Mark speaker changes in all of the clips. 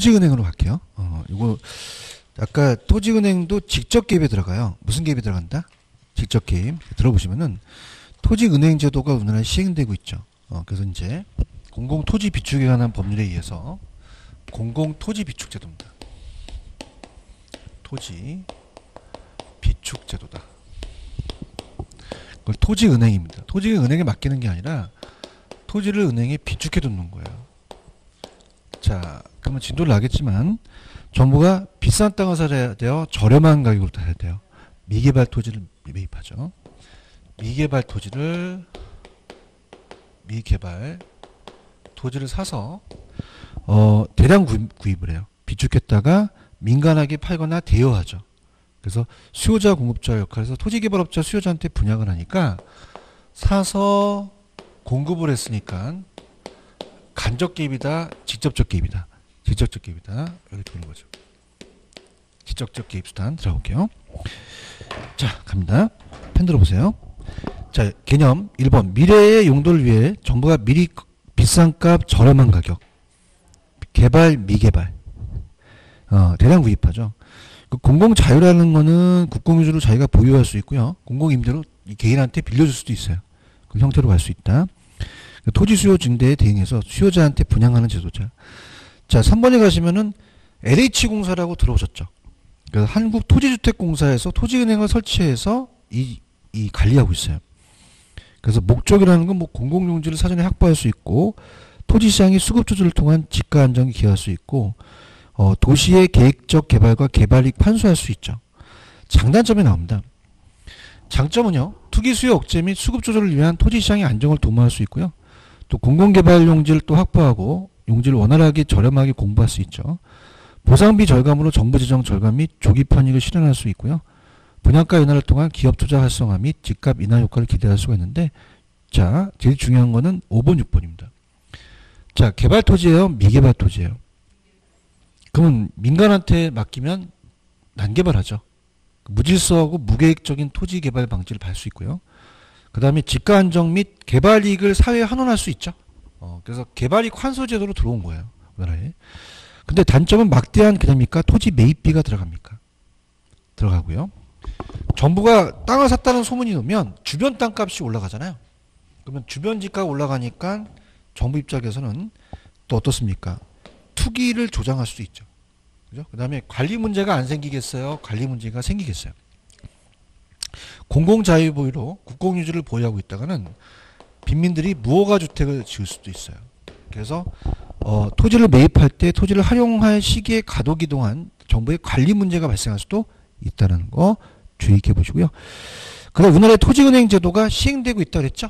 Speaker 1: 토지은행으로 갈게요. 이거 아까 토지은행도 직접 개입에 들어가요. 무슨 개입이 들어간다? 직접 개입. 들어보시면은 토지은행 제도가 우리나라에 시행되고 있죠. 그래서 이제 공공토지 비축에 관한 법률에 의해서 공공토지비축제도입니다. 토지 비축제도다. 그걸 토지은행입니다. 토지가 은행에 맡기는 게 아니라 토지를 은행에 비축해 두는 거예요. 자, 그러면 진도를 나겠지만 정부가 비싼 땅을 사야 돼요? 저렴한 가격으로 사야 돼요? 미개발 토지를 매입하죠. 미개발 토지를 사서 대량 구입을 해요. 비축했다가 민간하게 팔거나 대여하죠. 그래서 수요자 공급자 역할에서 토지개발업자 수요자한테 분양을 하니까 사서 공급을 했으니까 간접 개입이다, 직접적 개입이다. 직접적 개입이다. 여기 들어오는 거죠. 직접적 개입 수단 들어볼게요. 자, 갑니다. 펜 들어보세요. 자, 개념 1번. 미래의 용도를 위해 정부가 미리 비싼 값 저렴한 가격. 개발, 미개발. 대량 구입하죠. 그 공공자유라는 거는 국공유주로 자기가 보유할 수 있고요. 공공임대로 개인한테 빌려줄 수도 있어요. 그 형태로 갈 수 있다. 토지 수요 증대에 대응해서 수요자한테 분양하는 제도자. 자, 3번에 가시면은 LH공사라고 들어오셨죠. 그래서 한국토지주택공사에서 토지은행을 설치해서 이 관리하고 있어요. 그래서 목적이라는 건 뭐 공공용지를 사전에 확보할 수 있고 토지시장의 수급 조절을 통한 지가 안정에 기여할 수 있고 도시의 계획적 개발과 개발이익 환수할 수 있죠. 장단점이 나옵니다. 장점은요. 투기 수요 억제 및 수급 조절을 위한 토지시장의 안정을 도모할 수 있고요. 또 공공개발 용지를 또 확보하고 용지를 원활하게 저렴하게 공부할 수 있죠. 보상비 절감으로 정부 재정 절감 및 조기 편익을 실현할 수 있고요. 분양가 인하를 통한 기업 투자 활성화 및 집값 인하 효과를 기대할 수가 있는데 자, 제일 중요한 거는 5번, 6번입니다. 자, 개발 토지예요? 미개발 토지예요? 그러면 민간한테 맡기면 난개발하죠. 무질서하고 무계획적인 토지 개발 방지를 할 수 있고요. 그 다음에 집가 안정 및 개발 이익을 사회에 환원할 수 있죠. 그래서 개발이익 환수 제도로 들어온 거예요. 우리나라에. 근데 단점은 막대한 개념입니까? 토지 매입비가 들어갑니까? 들어가고요. 정부가 땅을 샀다는 소문이 나면 주변 땅값이 올라가잖아요. 그러면 주변 집값 올라가니까 정부 입장에서는 또 어떻습니까? 투기를 조장할 수도 있죠. 그죠? 그 다음에 관리 문제가 안 생기겠어요? 관리 문제가 생기겠어요? 공공자유보유로 국공유지를 보유하고 있다가는 빈민들이 무허가 주택을 지을 수도 있어요. 그래서 토지를 매입할 때 토지를 활용할 시기에 가도기동한 정부의 관리 문제가 발생할 수도 있다는 거 주의해 보시고요. 그다음 우리나라의 토지은행 제도가 시행되고 있다고 그랬죠?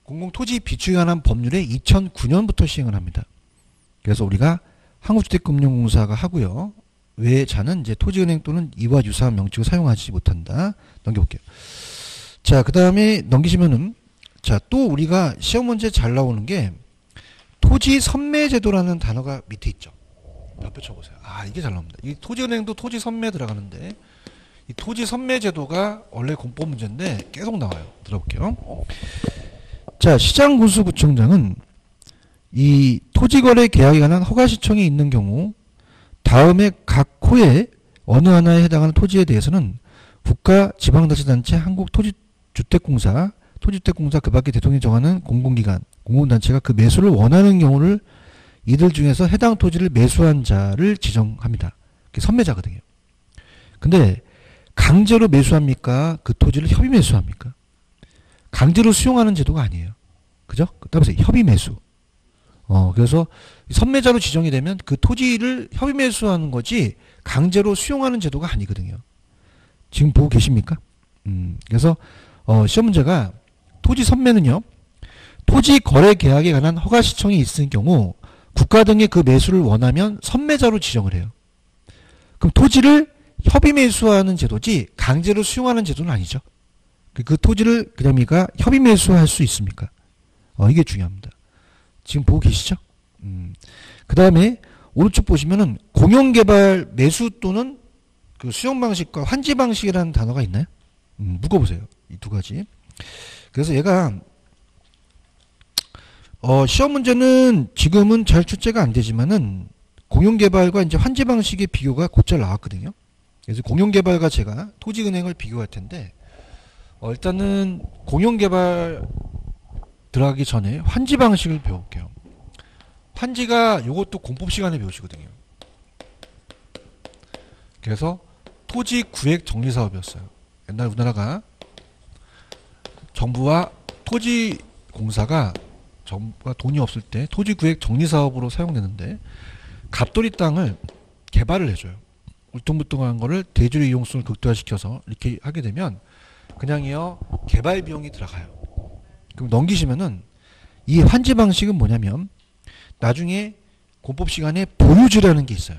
Speaker 1: 공공토지 비축에 관한 법률에 2009년부터 시행을 합니다. 그래서 우리가 한국주택금융공사가 하고요. 외자는 이제 토지은행 또는 이와 유사한 명칭을 사용하지 못한다. 넘겨볼게요. 자, 그 다음에 넘기시면은 자, 또 우리가 시험 문제 잘 나오는 게 토지 선매제도라는 단어가 밑에 있죠. 옆에 쳐보세요. 아, 이게 잘 나옵니다. 이 토지은행도 토지 선매 들어가는데 이 토지 선매제도가 원래 공법 문제인데 계속 나와요. 들어볼게요. 자, 시장군수구청장은 이 토지거래 계약에 관한 허가시청이 있는 경우 다음에 각 호에 어느 하나에 해당하는 토지에 대해서는 국가 지방자치단체 한국토지주택공사 토지주택공사 그 밖에 대통령이 정하는 공공기관 공공단체가 그 매수를 원하는 경우를 이들 중에서 해당 토지를 매수한 자를 지정합니다. 그게 선매자거든요. 근데 강제로 매수합니까? 그 토지를 협의 매수합니까? 강제로 수용하는 제도가 아니에요. 그죠? 따라서 협의 매수. 그래서 선매자로 지정이 되면 그 토지를 협의 매수하는 거지 강제로 수용하는 제도가 아니거든요. 지금 보고 계십니까? 그래서 시험 문제가 토지 선매는요. 토지 거래 계약에 관한 허가 시청이 있을 경우 국가 등의 그 매수를 원하면 선매자로 지정을 해요. 그럼 토지를 협의 매수하는 제도지 강제로 수용하는 제도는 아니죠. 그 토지를 그냥이가 협의 매수할 수 있습니까? 이게 중요합니다. 지금 보고 계시죠? 그 다음에 오른쪽 보시면은 공용개발 매수 또는 그 수용 방식과 환지 방식이라는 단어가 있나요? 묶어보세요. 이 두 가지. 그래서 얘가 시험 문제는 지금은 잘 출제가 안 되지만은 공용개발과 이제 환지 방식의 비교가 곧잘 나왔거든요. 그래서 공용개발과 제가 토지은행을 비교할 텐데, 일단은 공용개발 들어가기 전에 환지 방식을 배울게요. 환지가 요것도 공법 시간에 배우시거든요. 그래서 토지 구획 정리 사업이었어요. 옛날 우리나라가 정부와 토지공사가 정부가 돈이 없을 때 토지 구획 정리 사업으로 사용되는데, 갑돌이 땅을 개발을 해줘요. 울퉁불퉁한 거를 대지로 이용성을 극대화시켜서 이렇게 하게 되면 그냥요 개발 비용이 들어가요. 그럼 넘기시면은 이 환지 방식은 뭐냐면 나중에 공법 시간에 보유지라는 게 있어요.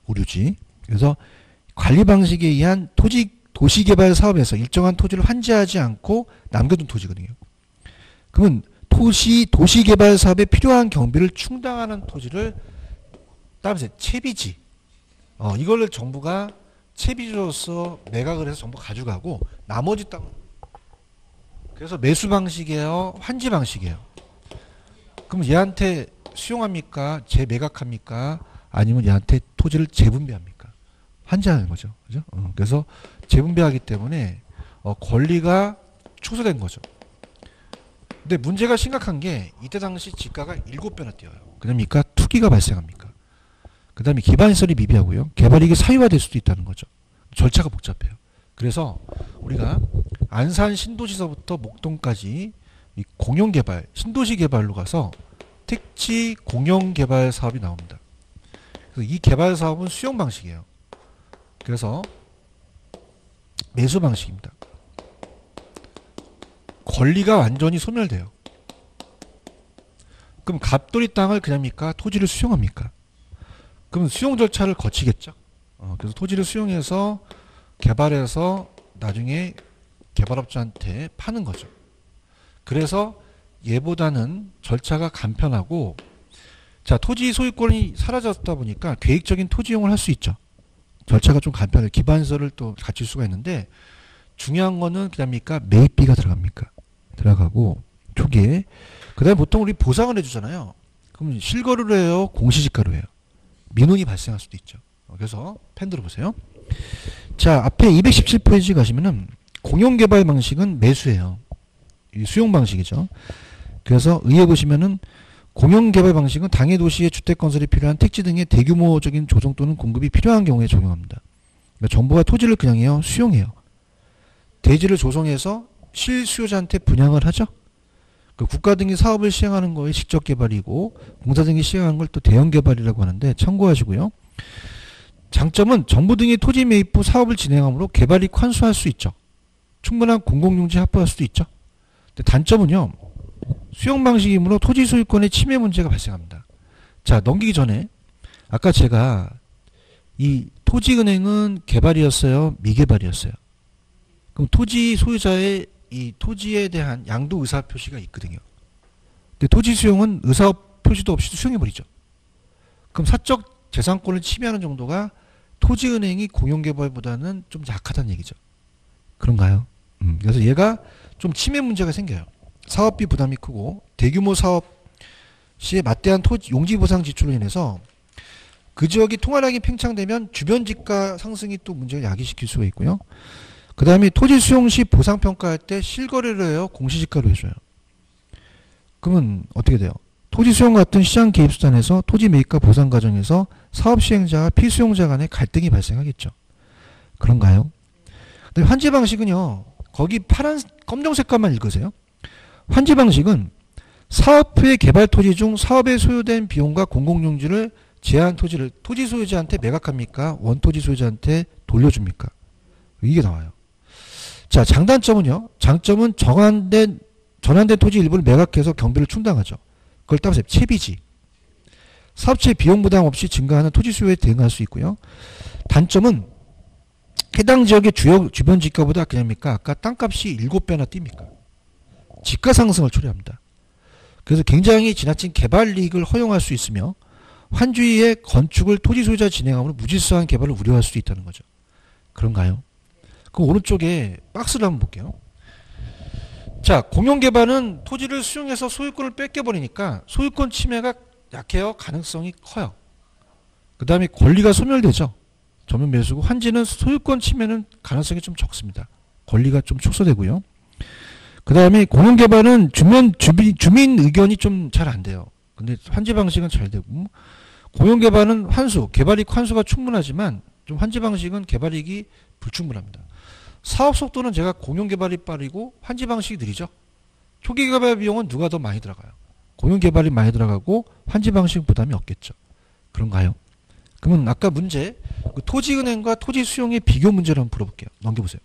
Speaker 1: 보유지. 그래서 관리 방식에 의한 도시개발 사업에서 일정한 토지를 환지하지 않고 남겨둔 토지거든요. 그러면 도시개발 사업에 필요한 경비를 충당하는 토지를 따라서 채비지. 이걸 정부가 채비지로서 매각을 해서 정부가 가져가고 나머지 땅. 그래서 매수 방식이에요? 환지 방식이에요? 그럼 얘한테 수용합니까? 재매각합니까? 아니면 얘한테 토지를 재분배합니까? 환지하는 거죠. 그죠? 그래서 재분배하기 때문에 권리가 축소된 거죠. 근데 문제가 심각한 게 이때 당시 지가가 7배나 뛰어요. 그러니까 투기가 발생합니까? 그 다음에 기반시설이 미비하고요. 개발이익이 사유화될 수도 있다는 거죠. 절차가 복잡해요. 그래서 우리가 안산 신도시서부터 목동까지 이 공용개발, 신도시개발로 가서 택지 공용개발 사업이 나옵니다. 그래서 이 개발 사업은 수용 방식이에요. 그래서 매수 방식입니다. 권리가 완전히 소멸돼요. 그럼 갑돌이 땅을 그냥입니까? 토지를 수용합니까? 그럼 수용 절차를 거치겠죠. 그래서 토지를 수용해서 개발해서 나중에 개발업자한테 파는 거죠. 그래서 얘보다는 절차가 간편하고, 자, 토지 소유권이 사라졌다 보니까 계획적인 토지 이용을 할 수 있죠. 절차가 좀 간편해요. 기반시설을 또 갖출 수가 있는데, 중요한 거는 그냥입니까? 매입비가 들어갑니까? 들어가고 초기에. 그 다음에 보통 우리 보상을 해주잖아요. 그럼 실거래로 해요? 공시지가로 해요? 민원이 발생할 수도 있죠. 그래서 펜 들어보세요. 자, 앞에 217페이지 가시면은 공용개발 방식은 매수예요. 수용 방식이죠. 그래서 의에 보시면은 공용개발 방식은 당해 도시의 주택건설이 필요한 택지 등의 대규모적인 조성 또는 공급이 필요한 경우에 적용합니다. 그러니까 정부가 토지를 그냥요 수용해요. 대지를 조성해서 실수요자한테 분양을 하죠. 그 국가 등이 사업을 시행하는 거에 직접 개발이고 공사 등이 시행하는 걸 또 대형 개발이라고 하는데 참고하시고요. 장점은 정부 등이 토지 매입 후 사업을 진행함으로 개발이익 환수할 수 있죠. 충분한 공공용지 확보할 수도 있죠. 근데 단점은요. 수용 방식이므로 토지 소유권의 침해 문제가 발생합니다. 자, 넘기기 전에 아까 제가 이 토지은행은 개발이었어요? 미개발이었어요? 그럼 토지 소유자의 이 토지에 대한 양도 의사 표시가 있거든요. 근데 토지 수용은 의사 표시도 없이 수용해버리죠. 그럼 사적 재산권을 침해하는 정도가 토지은행이 공용개발보다는 좀 약하다는 얘기죠. 그런가요? 그래서 얘가 좀 침해 문제가 생겨요. 사업비 부담이 크고 대규모 사업 시에 막대한 토지 용지 보상 지출로 인해서 그 지역이 통화량이 팽창되면 주변 지가 상승이 또 문제를 야기시킬 수가 있고요. 그 다음에 토지 수용 시 보상 평가할 때 실거래로 해요? 공시지가로 해줘요? 그러면 어떻게 돼요? 토지 수용 같은 시장 개입 수단에서 토지 매입과 보상 과정에서 사업 시행자와 피수용자 간의 갈등이 발생하겠죠. 그런가요? 근데 환지 방식은요. 거기 검정색깔만 읽으세요. 환지 방식은 사업 후의 개발 토지 중 사업에 소요된 비용과 공공용지를 제한 토지를 토지 소유자한테 매각합니까? 원토지 소유자한테 돌려줍니까? 이게 나와요. 자, 장단점은요. 장점은 전환된 토지 일부를 매각해서 경비를 충당하죠. 그걸 따라서 채비지. 사업체 비용 부담 없이 증가하는 토지 수요에 대응할 수 있고요. 단점은 해당 지역의 주변 지가보다 그냥입니까? 아까 땅값이 7배나 뜁니까? 지가 상승을 초래합니다. 그래서 굉장히 지나친 개발 이익을 허용할 수 있으며 환주의 건축을 토지 소유자 진행함으로 무질서한 개발을 우려할 수도 있다는 거죠. 그런가요? 그 오른쪽에 박스를 한번 볼게요. 자, 공용개발은 토지를 수용해서 소유권을 뺏겨버리니까 소유권 침해가 약해요? 가능성이 커요? 그 다음에 권리가 소멸되죠. 전면 매수고 환지는 소유권 침해는 가능성이 좀 적습니다. 권리가 좀 축소되고요. 그 다음에 공영개발은 주민 의견이 좀 잘 안 돼요. 근데 환지 방식은 잘 되고, 공영개발은 환수, 개발이익 환수가 충분하지만 좀 환지 방식은 개발이익이 불충분합니다. 사업 속도는 제가 공영개발이 빠르고 환지 방식이 느리죠. 초기 개발 비용은 누가 더 많이 들어가요? 공영개발이 많이 들어가고 환지 방식 부담이 없겠죠. 그런가요? 그러면 아까 문제, 그 토지은행과 토지 수용의 비교 문제를 한번 풀어볼게요. 넘겨보세요.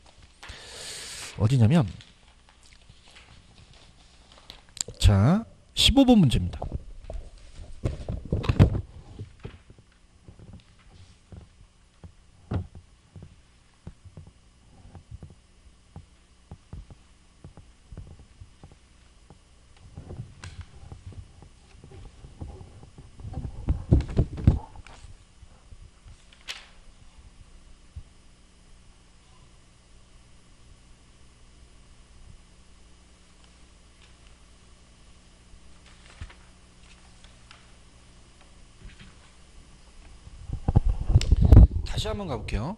Speaker 1: 어디냐면, 자, 15번 문제입니다. 다시 한번 가볼게요.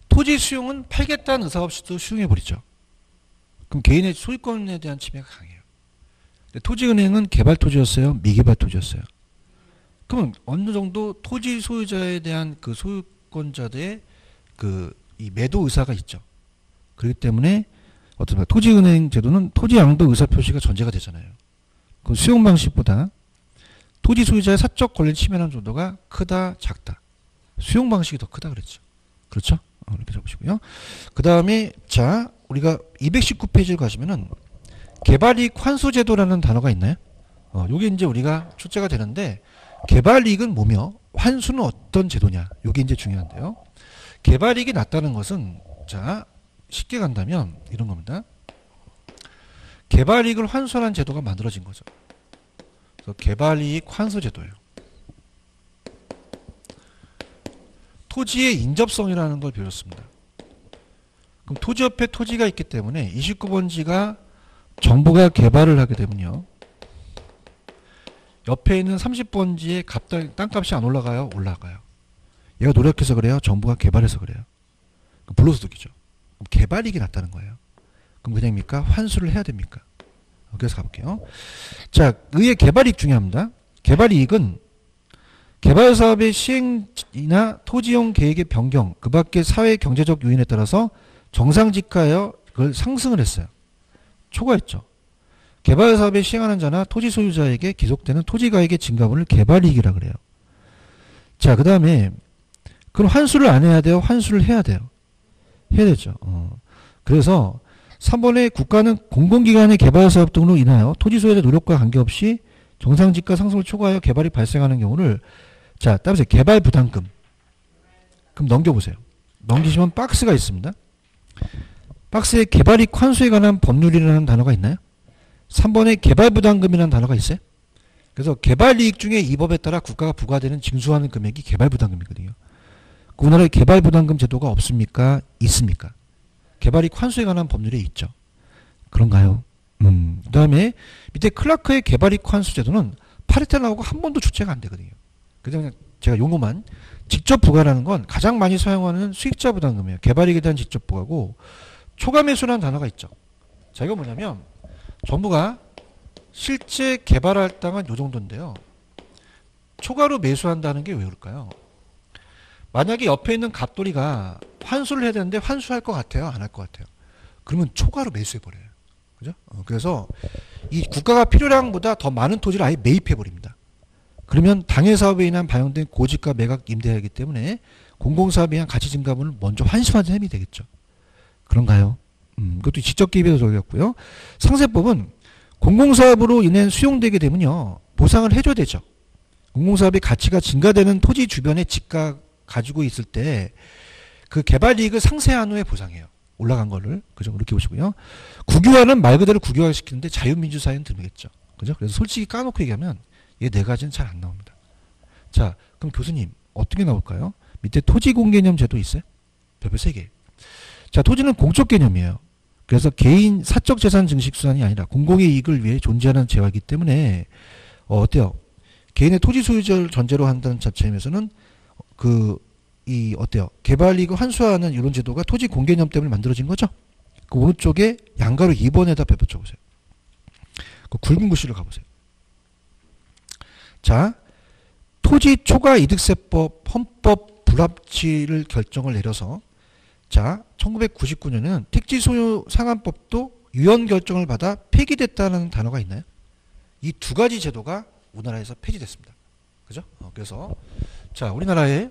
Speaker 1: 토지 수용은 팔겠다는 의사 없이도 수용해버리죠. 그럼 개인의 소유권에 대한 침해가 강해요. 근데 토지은행은 개발 토지였어요? 미개발 토지였어요? 그러면 어느 정도 토지 소유자에 대한 그 소유권자들의 이 매도 의사가 있죠. 그렇기 때문에 어떤 토지은행 제도는 토지 양도 의사 표시가 전제가 되잖아요. 그 수용 방식보다 토지 소유자의 사적 권리 침해하는 정도가 크다, 작다. 수용 방식이 더 크다 그랬죠. 그렇죠? 이렇게 적으시고요. 그 다음에 자 우리가 219페이지를 가시면은 개발이익 환수제도라는 단어가 있나요? 요게 이제 우리가 출제가 되는데 개발이익은 뭐며 환수는 어떤 제도냐? 요게 이제 중요한데요. 개발이익이 낮다는 것은 자 쉽게 간다면 이런 겁니다. 개발이익을 환수하는 제도가 만들어진 거죠. 그래서 개발이익 환수제도예요. 토지의 인접성이라는 걸 배웠습니다. 그럼 토지 옆에 토지가 있기 때문에 29번지가 정부가 개발을 하게 되면요. 옆에 있는 30번지의 땅값이 안 올라가요? 올라가요. 얘가 노력해서 그래요? 정부가 개발해서 그래요? 불로소득이죠. 그럼 개발이익이 낮다는 거예요. 그럼 그냥입니까? 환수를 해야 됩니까? 그래서 가볼게요. 자, 의의 개발이익 중요합니다. 개발이익은 개발사업의 시행이나 토지용 계획의 변경, 그 밖의 사회 경제적 요인에 따라서 정상직하여 그걸 상승을 했어요. 초과했죠. 개발사업에 시행하는 자나 토지 소유자에게 기속되는 토지가액의 증가분을 개발이익이라 그래요. 자, 그 다음에 그럼 환수를 안 해야 돼요? 환수를 해야 돼요. 해야 되죠. 그래서 3번에 국가는 공공기관의 개발사업 등으로 인하여 토지 소유자의 노력과 관계없이 정상지가 상승을 초과하여 개발이 발생하는 경우를 자, 따라서 개발부담금. 그럼 넘겨보세요. 넘기시면 박스가 있습니다. 박스에 개발이익 환수에 관한 법률이라는 단어가 있나요? 3번에 개발부담금이라는 단어가 있어요. 그래서 개발이익 중에 이 법에 따라 국가가 부과되는 징수하는 금액이 개발부담금이거든요. 그 우리나라에 개발부담금 제도가 없습니까? 있습니까? 개발이익 환수에 관한 법률에 있죠. 그런가요? 그 다음에 밑에 클라크의 개발이익 환수 제도는 파리테 나오고 한 번도 출제가 안 되거든요. 그냥 제가 용어만 직접 부과라는 건 가장 많이 사용하는 수익자 부담금이에요. 개발이익에 대한 직접 부과고 초과매수라는 단어가 있죠. 자, 이거 뭐냐면 정부가 실제 개발할 땅은 요 정도인데요. 초과로 매수한다는 게 왜 그럴까요? 만약에 옆에 있는 갑돌이가 환수를 해야 되는데 환수할 것 같아요? 안 할 것 같아요? 그러면 초과로 매수해버려요. 그죠? 그래서 이 국가가 필요량보다 더 많은 토지를 아예 매입해버립니다. 그러면 당해사업에 인한 반영된 고지가 매각 임대하기 때문에 공공사업에 의한 가치 증가분을 먼저 환수하는 셈이 되겠죠. 그런가요? 그것도 지적 개입에서 적용했고요. 상세법은 공공사업으로 인해 수용되게 되면요. 보상을 해줘야 되죠. 공공사업의 가치가 증가되는 토지 주변에 집가 가지고 있을 때 그 개발이익을 상쇄한 후에 보상해요. 올라간 거를. 그죠? 그렇게 보시고요. 국유화는 말 그대로 국유화를 시키는데 자유민주사회는 드물겠죠. 그죠? 그래서 솔직히 까놓고 얘기하면 이 네 가지는 잘 안 나옵니다. 자, 그럼 교수님 어떻게 나올까요? 밑에 토지공개념 제도 있어요? 별표 3개. 자, 토지는 공적 개념이에요. 그래서 개인 사적 재산 증식 수단이 아니라 공공의 이익을 위해 존재하는 재화이기 때문에 어때요? 개인의 토지 소유자를 전제로 한다는 자체에서는 어때요? 개발이익을 환수하는 이런 제도가 토지 공개념 때문에 만들어진 거죠? 그 오른쪽에 양가로 2번에다 배포쳐 보세요. 그 굵은 글씨를 가보세요. 자, 토지 초과 이득세법 헌법 불합치를 결정을 내려서 자, 1999년에는 택지 소유 상한법도 유연 결정을 받아 폐기됐다는 단어가 있나요? 이 두 가지 제도가 우리나라에서 폐지됐습니다. 그죠? 그래서 자, 우리나라에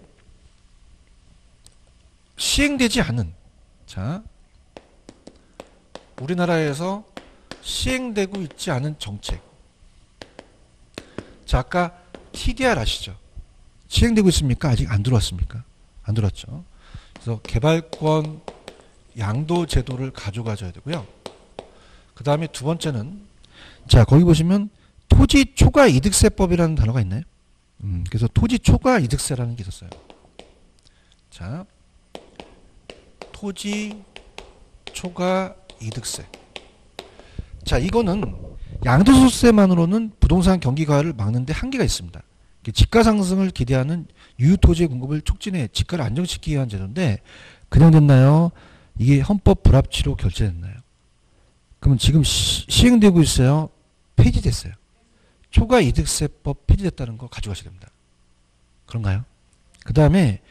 Speaker 1: 시행되지 않은 자, 우리나라에서 시행되고 있지 않은 정책. 자, 아까 TDR 아시죠? 시행되고 있습니까? 아직 안 들어왔습니까? 안 들어왔죠. 그래서 개발권 양도 제도를 가져가줘야 되고요. 그 다음에 두 번째는 자, 거기 보시면 토지 초과 이득세법이라는 단어가 있나요? 그래서 토지 초과 이득세라는 게 있었어요. 자, 토지 초과 이득세. 자, 이거는 양도소득세만으로는 부동산 경기 가를 막는데 한계가 있습니다. 집가 상승을 기대하는 유효토지의 공급을 촉진해 집가를 안정시키기 위한 제도인데 그냥 됐나요? 이게 헌법 불합치로 결재됐나요? 그러면 지금 시행되고 있어요? 폐지됐어요. 초과 이득세법 폐지됐다는 거 가져가셔야 됩니다. 그런가요? 그 다음에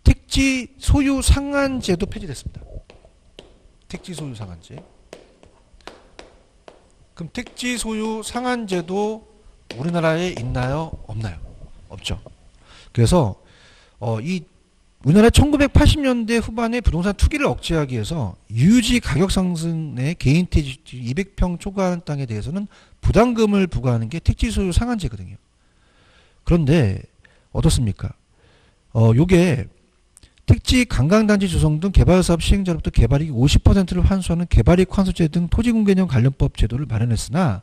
Speaker 1: 택지 소유 상한제도 폐지됐습니다. 택지 소유 상한제. 그럼 택지 소유 상한제도 우리나라에 있나요? 없나요? 없죠. 그래서 우리나라 1980년대 후반에 부동산 투기를 억제하기 위해서 유지 가격 상승의 개인 택지 200평 초과하는 땅에 대해서는 부담금을 부과하는 게 택지 소유 상한제거든요. 그런데 어떻습니까? 요게 택지 관광단지 조성 등 개발사업 시행자로부터 개발이익 50%를 환수하는 개발이익 환수제 등 토지공개념 관련법 제도를 마련했으나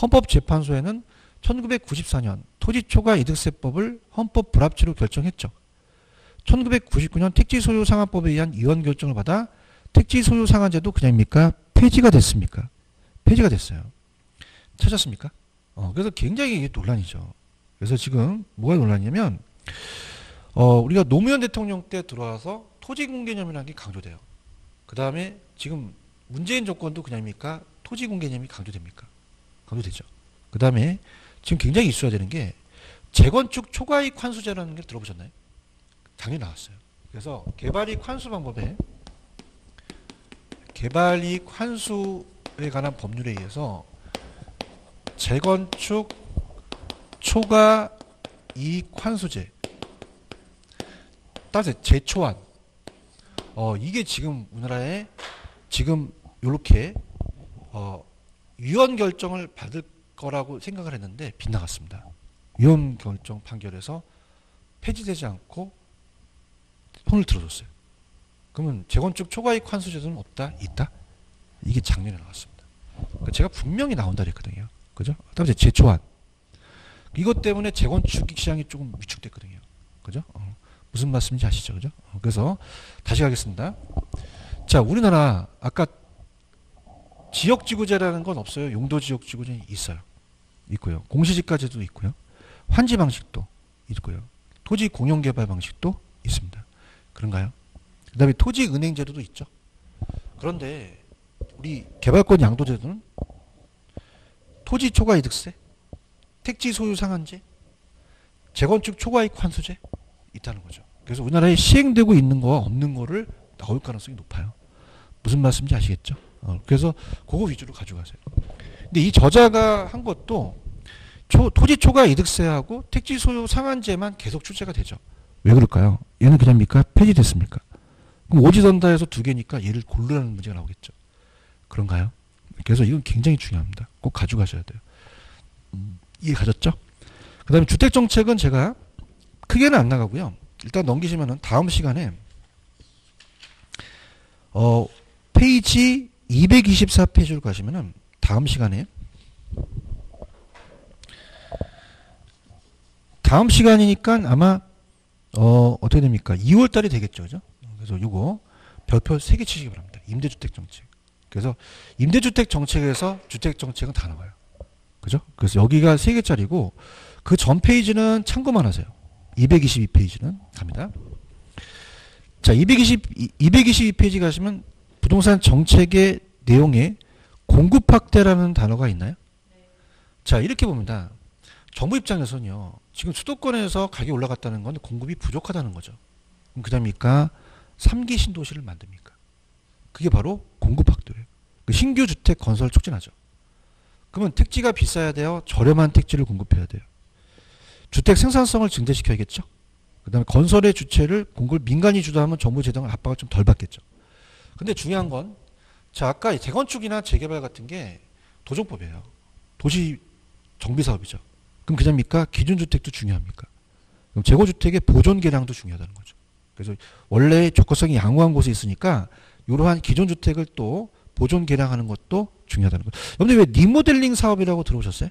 Speaker 1: 헌법재판소에는 1994년 토지초과 이득세법을 헌법 불합치로 결정했죠. 1999년 택지소유 상한법에 의한 이원 결정을 받아 택지소유 상한제도 그냥입니까? 폐지가 됐습니까? 폐지가 됐어요. 찾았습니까? 그래서 굉장히 이게 논란이죠. 그래서 지금 뭐가 논란이냐면 우리가 노무현 대통령 때 들어와서 토지공개념이라는 게 강조돼요. 그 다음에 지금 문재인 정권도 그냥입니까? 토지공개념이 강조됩니까? 강조되죠. 그 다음에 지금 굉장히 있어야 되는 게 재건축 초과이익 환수제라는 게 들어보셨나요? 당연히 나왔어요. 그래서 개발이익 환수 방법에 개발이익 환수에 관한 법률에 의해서 재건축 초과이익 환수제 따라서 제초안 이게 지금 우리나라에 지금 이렇게 위헌 결정을 받을 거라고 생각을 했는데 빗나갔습니다. 위헌 결정 판결에서 폐지되지 않고 손을 들어줬어요. 그러면 재건축 초과이익 환수제도는 없다? 있다? 이게 작년에 나왔습니다. 그러니까 제가 분명히 나온다 그랬거든요. 그죠? 그다음에 제초안 이것 때문에 재건축 시장이 조금 위축됐거든요. 그죠? 무슨 말씀인지 아시죠? 그죠? 그래서 다시 가겠습니다. 자, 우리나라 아까 지역지구제라는 건 없어요. 용도지역지구제는 있어요. 있고요. 공시지가제도 있고요. 환지 방식도 있고요. 토지 공용개발 방식도 있습니다. 그런가요? 그 다음에 토지은행제도도 있죠. 그런데 우리 개발권 양도제도는 토지 초과이득세, 택지 소유 상한제, 재건축 초과이익 환수제 있다는 거죠. 그래서 우리나라에 시행되고 있는 거와 없는 거를 나올 가능성이 높아요. 무슨 말씀인지 아시겠죠? 그래서 그거 위주로 가져가세요. 근데 이 저자가 한 것도 토지 초과 이득세하고 택지 소유 상한제만 계속 출제가 되죠. 왜 그럴까요? 얘는 그냥입니까? 폐지됐습니까? 그럼 오지선다에서 두 개니까 얘를 고르라는 문제가 나오겠죠. 그런가요? 그래서 이건 굉장히 중요합니다. 꼭 가져가셔야 돼요. 이해 가졌죠? 그 다음에 주택정책은 제가 크게는 안 나가고요. 일단 넘기시면은 다음 시간에 페이지 224페이지로 가시면은 다음 시간에 다음 시간이니까 아마 어떻게 됩니까? 2월 달이 되겠죠. 그죠? 그래서 요거 별표 3개 치시기 바랍니다. 임대주택 정책. 그래서 임대주택 정책에서 주택 정책은 다 나와요. 그죠? 그래서 여기가 3개짜리고 그 전 페이지는 참고만 하세요. 222페이지는 갑니다. 자, 222페이지 가시면 부동산 정책의 내용에 공급 확대라는 단어가 있나요? 자, 이렇게 봅니다. 정부 입장에서는요, 지금 수도권에서 가격이 올라갔다는 건 공급이 부족하다는 거죠. 그럼 그다음이니까 3기 신도시를 만듭니까? 그게 바로 공급 확대예요. 그 신규 주택 건설을 촉진하죠. 그러면 택지가 비싸야 돼요? 저렴한 택지를 공급해야 돼요? 주택 생산성을 증대시켜야겠죠? 그 다음에 건설의 주체를 공급을 민간이 주도하면 정부 재정 압박을 좀 덜 받겠죠. 근데 중요한 건, 자, 아까 재건축이나 재개발 같은 게 도정법이에요. 도시 정비사업이죠. 그럼 그냥입니까? 기준주택도 중요합니까? 그럼 재고주택의 보존 개량도 중요하다는 거죠. 그래서 원래 접근성이 양호한 곳에 있으니까 이러한 기존주택을 또 보존 개량하는 것도 중요하다는 거죠. 여러분들 왜 리모델링 사업이라고 들어오셨어요?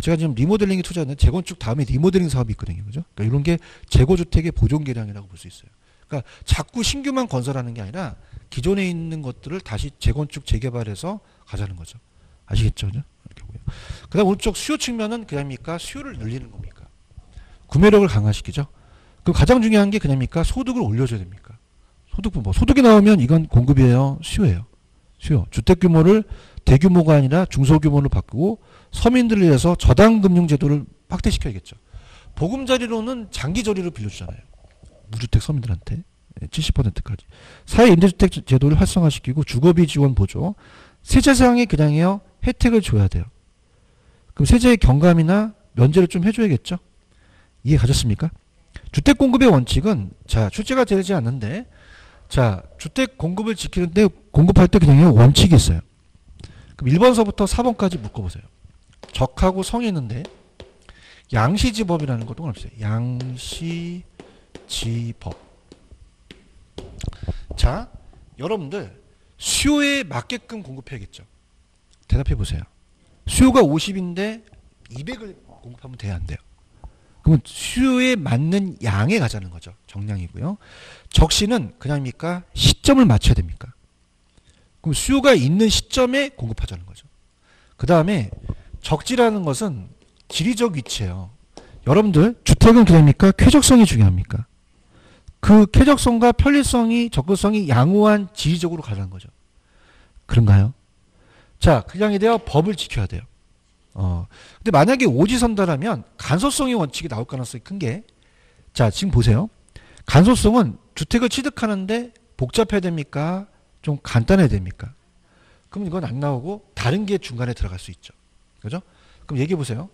Speaker 1: 제가 지금 리모델링에 투자했는데 재건축 다음에 리모델링 사업이 있거든요. 그죠? 그러니까 이런 게 재고주택의 보존 개량이라고 볼 수 있어요. 그러니까 자꾸 신규만 건설하는 게 아니라 기존에 있는 것들을 다시 재건축, 재개발해서 가자는 거죠. 아시겠죠? 그죠? 이렇게 보고요. 그 다음 오른쪽 수요 측면은 그냥입니까? 수요를 늘리는 겁니까? 구매력을 강화시키죠. 그럼 가장 중요한 게 그냥입니까? 소득을 올려줘야 됩니까? 소득이 나오면 이건 공급이에요? 수요예요? 수요. 주택 규모를 대규모가 아니라 중소규모로 바꾸고 서민들을 위해서 저당금융제도를 확대시켜야겠죠. 보금자리로는 장기저리로 빌려주잖아요. 무주택 서민들한테 70%까지. 사회임대주택 제도를 활성화시키고 주거비 지원 보조. 세제사항에 그냥요 혜택을 줘야 돼요. 그럼 세제의 경감이나 면제를 좀 해줘야겠죠. 이해 가셨습니까? 주택 공급의 원칙은 자 출제가 되지 않는데 자 주택 공급을 지키는데 공급할 때 그냥 원칙이 있어요. 그럼 1번서부터 4번까지 묶어보세요. 적하고 성이 있는데 양시지법이라는 것도 없어요. 양시지법. 자 여러분들 수요에 맞게끔 공급해야겠죠. 대답해 보세요. 수요가 50인데 200을 공급하면 돼야 안 돼요. 그러면 수요에 맞는 양에 가자는 거죠. 정량이고요. 적시는 그냥입니까? 시점을 맞춰야 됩니까? 그럼 수요가 있는 시점에 공급하자는 거죠. 그 다음에 적지라는 것은 지리적 위치예요. 여러분들 주택은 그냥입니까? 쾌적성이 중요합니까? 그 쾌적성과 편리성이 접근성이 양호한 지리적으로 가자는 거죠. 그런가요? 자, 그냥에 대해 법을 지켜야 돼요. 근데 만약에 오지선다라면 간소성의 원칙이 나올 가능성이 큰 게, 자, 지금 보세요. 간소성은 주택을 취득하는데 복잡해야 됩니까? 좀 간단해야 됩니까? 그럼 이건 안 나오고 다른 게 중간에 들어갈 수 있죠. 그죠? 그럼 얘기해 보세요.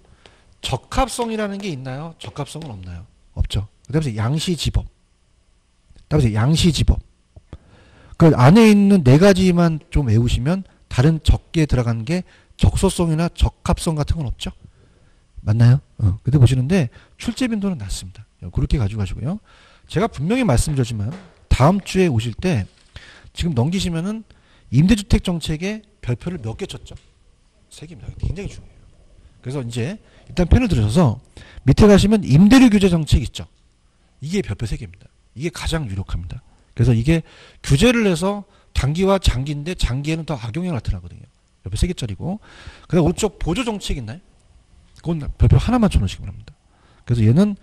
Speaker 1: 적합성이라는 게 있나요? 적합성은 없나요? 없죠. 그다음에 양시지법. 그다음에 양시지법. 그 안에 있는 네 가지만 좀 외우시면 다른 적게 들어가는 게 적소성이나 적합성 같은 건 없죠. 맞나요? 그때 보시는데 출제 빈도는 낮습니다. 그렇게 가지고 가시고요. 제가 분명히 말씀드렸지만 다음 주에 오실 때 지금 넘기시면은 임대주택 정책에 별표를 몇 개 쳤죠? 3개입니다. 굉장히 중요해요. 그래서 이제 일단 펜을 들으셔서 밑에 가시면 임대료 규제 정책 있죠? 이게 별표 3개입니다. 이게 가장 유력합니다. 그래서 이게 규제를 해서 단기와 장기인데 장기에는 더 악영향이 나타나거든요. 별표 3개짜리고. 그 다음 오른쪽 보조 정책 있나요? 그건 별표 하나만 쳐놓으시기 바랍니다. 그래서 얘는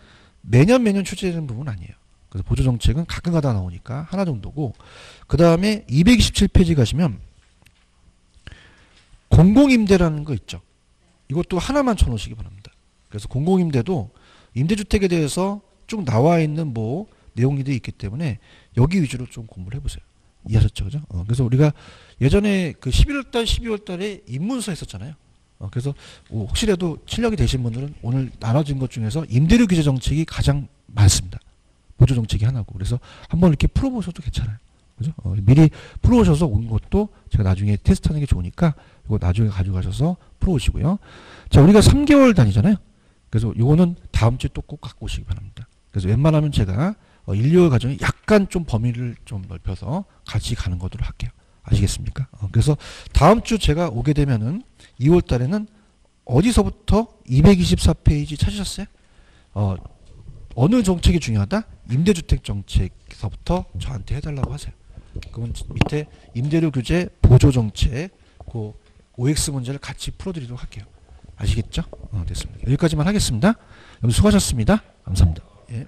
Speaker 1: 매년 출제되는 부분은 아니에요. 그래서 보조 정책은 가끔 가다 나오니까 하나 정도고, 그 다음에 227페이지 가시면 공공임대라는 거 있죠. 이것도 하나만 쳐놓으시기 바랍니다. 그래서 공공임대도 임대주택에 대해서 쭉 나와 있는 뭐 내용들이 있기 때문에 여기 위주로 좀 공부를 해보세요. 이해하셨죠? 그죠? 그래서 우리가 예전에 그 11월달, 12월달에 입문서 했었잖아요. 그래서 혹시라도 실력이 되신 분들은 오늘 나눠진 것 중에서 임대료 규제 정책이 가장 많습니다. 보조 정책이 하나고. 그래서 한번 이렇게 풀어보셔도 괜찮아요. 그죠? 미리 풀어오셔서 온 것도 제가 나중에 테스트하는 게 좋으니까 이거 나중에 가져가셔서 풀어오시고요. 자, 우리가 3개월 다니잖아요. 그래서 이거는 다음 주에 또 꼭 갖고 오시기 바랍니다. 그래서 웬만하면 제가 1, 2월 과정에 약간 좀 범위를 좀 넓혀서 같이 가는 것으로 할게요. 아시겠습니까? 그래서 다음 주 제가 오게 되면은 2월 달에는 어디서부터 224페이지 찾으셨어요? 어느 정책이 중요하다? 임대주택 정책에서부터 저한테 해달라고 하세요. 그러면 밑에 임대료 규제, 보조 정책, 그 OX 문제를 같이 풀어드리도록 할게요. 아시겠죠? 됐습니다. 여기까지만 하겠습니다. 여러분 수고하셨습니다. 감사합니다. 예.